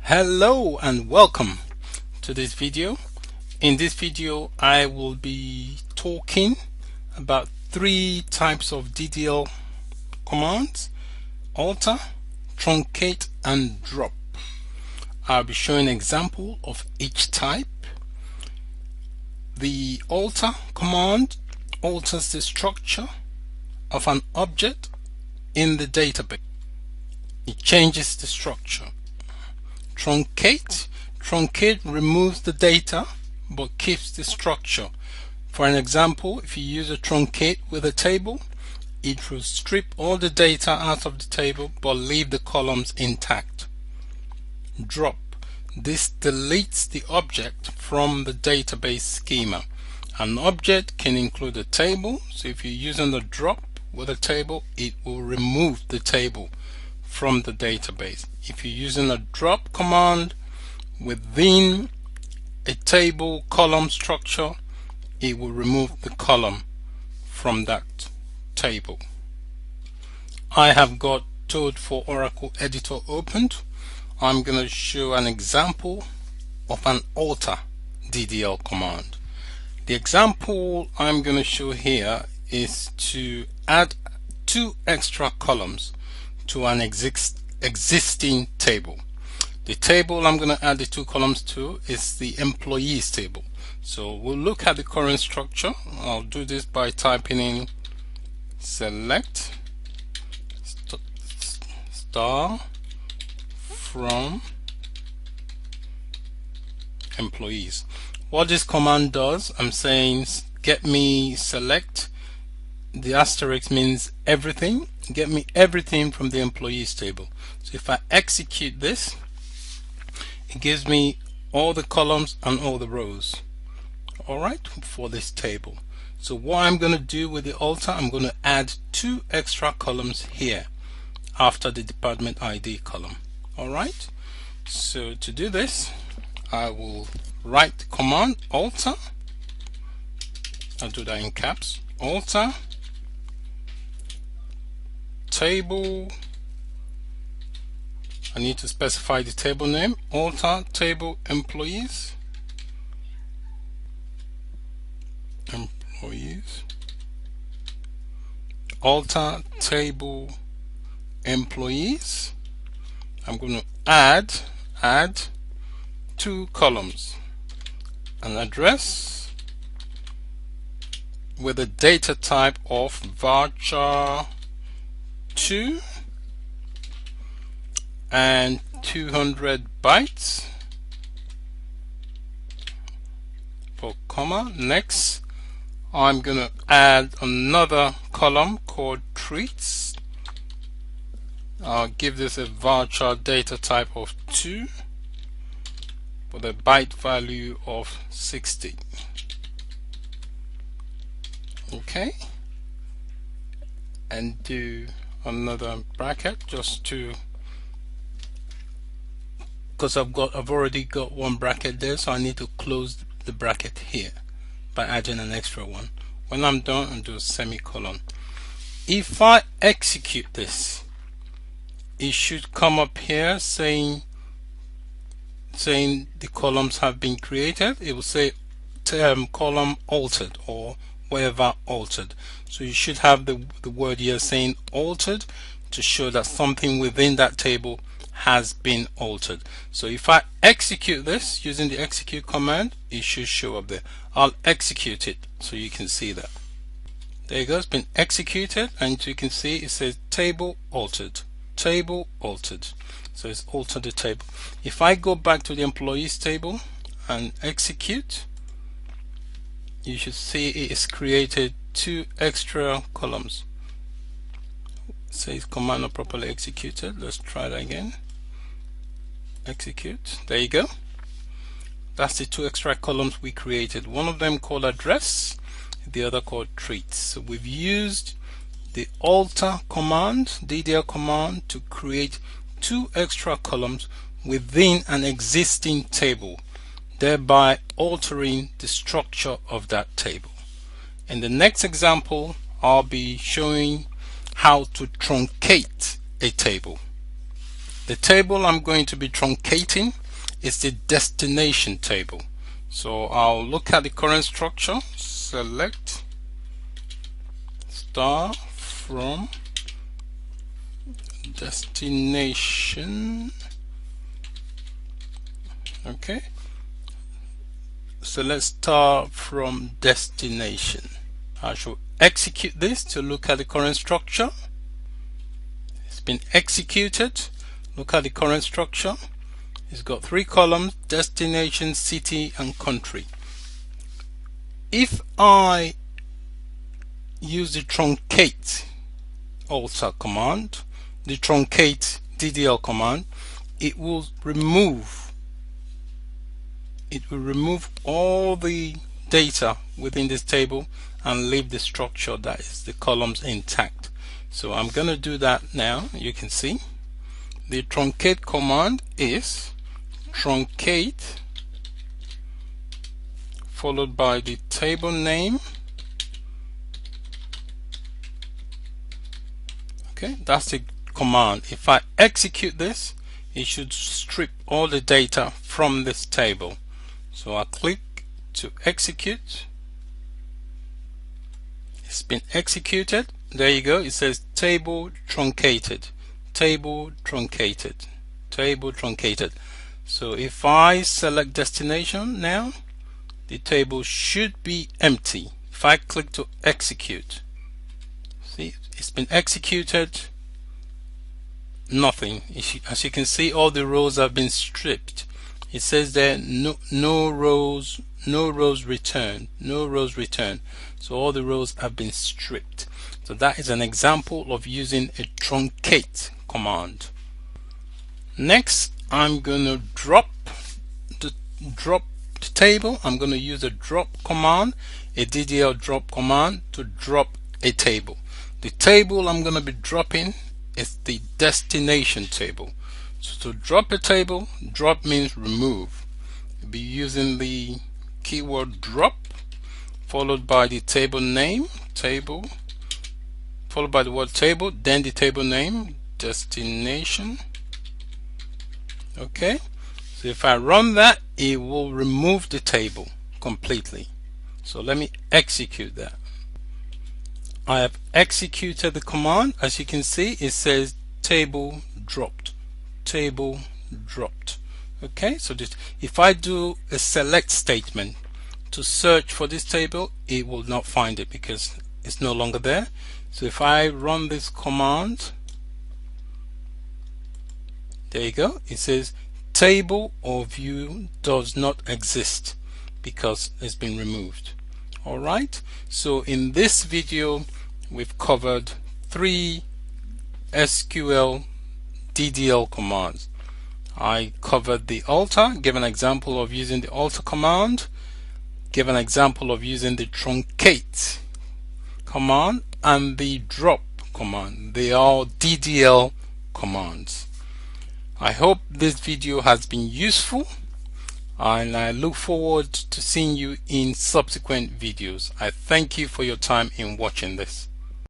Hello and welcome to this video. In this video I will be talking about three types of DDL commands: alter, truncate and drop. I'll be showing an example of each type. The alter command alters the structure of an object in the database. It changes the structure. Truncate removes the data but keeps the structure. For an example, if you use a truncate with a table, it will strip all the data out of the table but leave the columns intact. Drop. This deletes the object from the database schema. An object can include a table, so if you're using the drop with a table, it will remove the table from the database. If you're using a drop command within a table column structure, it will remove the column from that table. I have got Toad for Oracle Editor opened. I'm going to show an example of an alter DDL command. The example I'm going to show here is to add two extra columns to an existing table. The table I'm going to add the two columns to is the employees table. So we'll look at the current structure. I'll do this by typing in select star from employees. What this command does, I'm saying get me select, the asterisk means everything, get me everything from the employees table. So if I execute this, it gives me all the columns and all the rows, alright, for this table. So what I'm going to do with the alter, I'm going to add two extra columns here after the department ID column. Alright, so to do this, I will write the command alter. I'll do that in caps. Alter table. I need to specify the table name. Alter table employees. Alter table employees. I'm going to add two columns, an address with a data type of voucher 2 and 200 bytes for comma. Next, I'm going to add another column called treats. I'll give this a voucher data type of 2 with a byte value of 60. Okay, and do another bracket just to, because I've already got one bracket there, so I need to close the bracket here by adding an extra one. When I'm done, I'll do a semicolon. If I execute this, it should come up here saying the columns have been created. It will say column altered or wherever altered. So you should have the word here saying altered to show that something within that table has been altered. So if I execute this using the execute command, it should show up there. I'll execute it so you can see that. There you go, it's been executed, and you can see it says table altered. Table altered. So it's altered the table. If I go back to the employees table and execute, you should see it is created two extra columns. It says command not properly executed. Let's try that again. Execute. There you go. That's the two extra columns we created. One of them called address, the other called treats. So we've used the alter command, DDL command, to create two extra columns within an existing table, thereby altering the structure of that table. In the next example, I'll be showing how to truncate a table. The table I'm going to be truncating is the destination table. So I'll look at the current structure, select star from destination. Okay, select star from destination. I shall execute this to look at the current structure. It's been executed. Look at the current structure. It's got 3 columns: destination, city, and country. If I use the truncate alter command, the truncate DDL command, it will remove all the data within this table and leave the structure, that is the columns, intact. So I'm going to do that now. You can see the truncate command is truncate followed by the table name. Okay, that's the command. If I execute this, it should strip all the data from this table. So I click to execute. It's been executed. There you go. It says table truncated, table truncated, table truncated. So if I select destination now, the table should be empty. If I click to execute, see, it's been executed. Nothing. As you can see, all the rows have been stripped. It says there no rows returned, no rows returned. So all the rows have been stripped. So that is an example of using a truncate command. Next, I'm going to drop the table. I'm going to use a drop command, a DDL drop command, to drop a table. The table I'm going to be dropping is the destination table. So to drop a table, drop means remove. You'll be using the keyword drop followed by the table name, table, followed by the word table, then the table name, destination. Okay, so if I run that, it will remove the table completely. So let me execute that. I have executed the command. As you can see, it says table dropped, table dropped. Okay, so if I do a select statement to search for this table, it will not find it because it's no longer there. So if I run this command, there you go, it says table or view does not exist because it's been removed. Alright, so in this video we've covered 3 SQL DDL commands. I covered the alter, give an example of using the alter command, give an example of using the truncate command, and the drop command. They are DDL commands. I hope this video has been useful, and I look forward to seeing you in subsequent videos. I thank you for your time in watching this.